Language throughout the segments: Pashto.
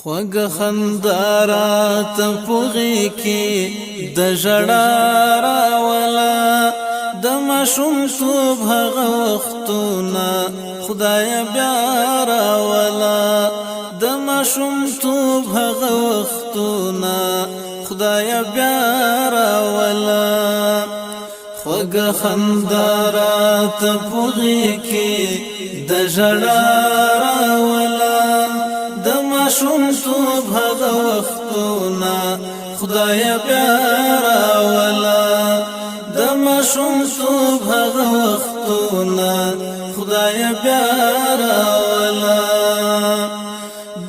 خوږ خندارات پوغي کې د ژړا راولا د ماشوم توب هغه وختونه خدای بیا راولا د ماشوم توب هغه وختونه خدای بیا راولا خوږ خندارات پوغي کې د ژړا راولا د ماشوم توب هغه وختونه خدای بیا راولا د ماشوم توب هغه وختونه خدای بیا راولا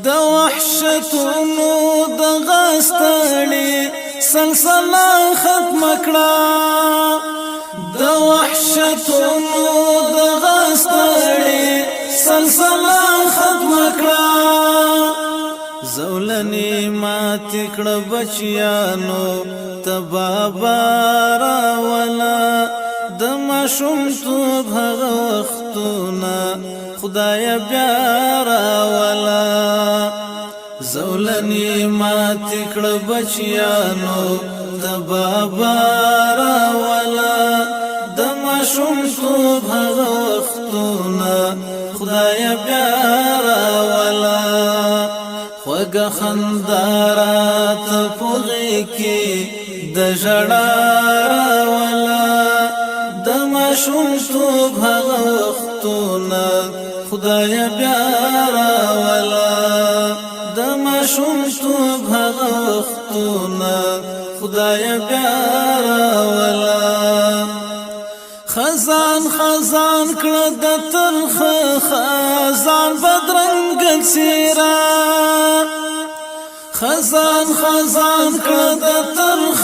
د وحشتونو د غستړي سلسله ختم کړه د وحشتونو د غستړي سلسله ختم کړه زولنی ما تکړه بچیانو تبابا راولا د ماشوم توب هغه وختونه خدای بیا راولا زولنی ما تکړه بچیانو تبابا راولا د ماشوم توب هغه وختونه خدای بیا راولا خوږ خندارات پوغي کې د ژړا راولا د ماشوم توب هغه وختونه خدای بیا راولا د ماشوم توب هغه وختونه خدای بیا راولا خزان خزان کړه د ترخ خزان بدرنګ څیرا خزان خزان کړه د ترخ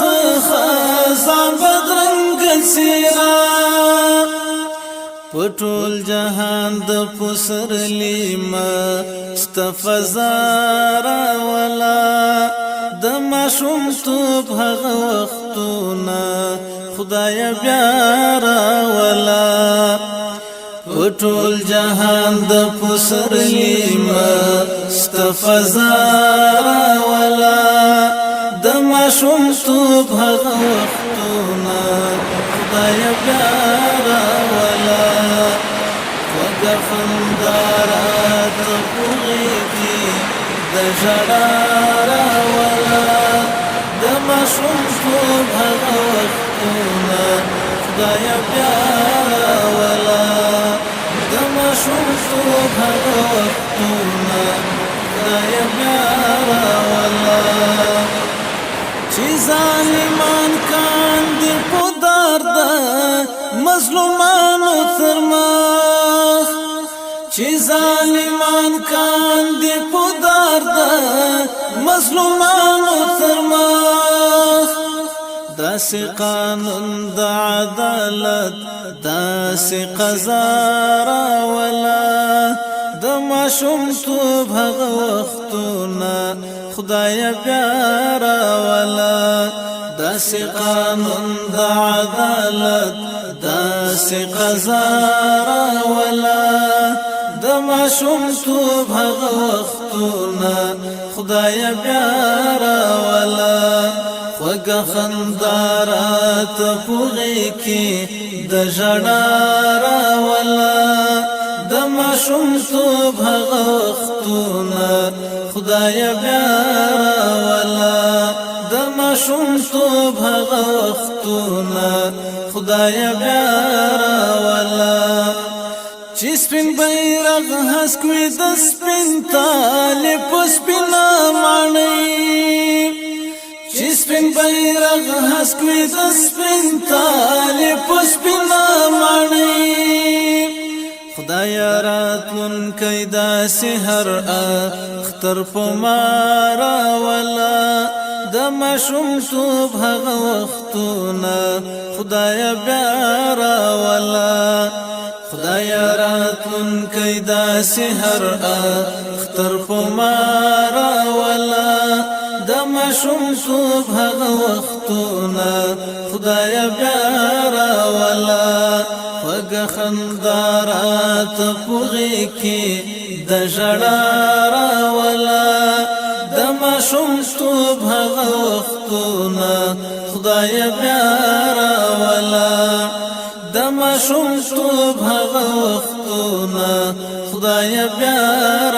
خزان بدرنګ څیرا پټول جهان د پسرلی ما استفزارا ولا د ماشوم توب هغه وختونه خدای بیا راولا ټول جهان د پسرلی ما استفزارا ولا د ماشوم توب هغه وختونه خدای بیا راولا خوږ خندارات پوغي کې د ژړا راولا د ماشوم توب هغه وختونه خدای بیا راولا د ماشوم توب هغه وختونه خدای بیا راولا چې ظالمان کاندي په درد مظلومانو تر مخ چې ظالمان کاندي په درد مظلومانو تر مخ داسې قانون د عدالت داسې قضا راولا د ماشوم توب هغه وختونه خدای بیا راولا داسې قانون د عدالت داسې قضا راولا د ماشوم توب هغه وختونه خدای بیا راولا خوږ خندارات پوغي کې د ژړا راولا د ماشوم توب هغه وختونه خدای بیا راولا د ماشوم توب هغه وختونه خدای بیا راولا چې سپین بیرغ هسکوي د سپین طالب په سپینا ماڼۍ چې سپین بیرغ هسکوي د سپین طالب په سپینا ماڼۍ خدای راتلونکی داسې هر اختر په ما راولا د ماشوم توب هغه وختونه خدای بیا راولا خدای راتلونکی داسې هر اختر په ما راولا د ماشوم توب هغه وختونه خدای بیا راولا خوږ خندارات پوغي کې د ژړا راولا ماشومتوب هغه وختونه خدای بیا راولا د ماشومتوب هغه وختونه خدای بیا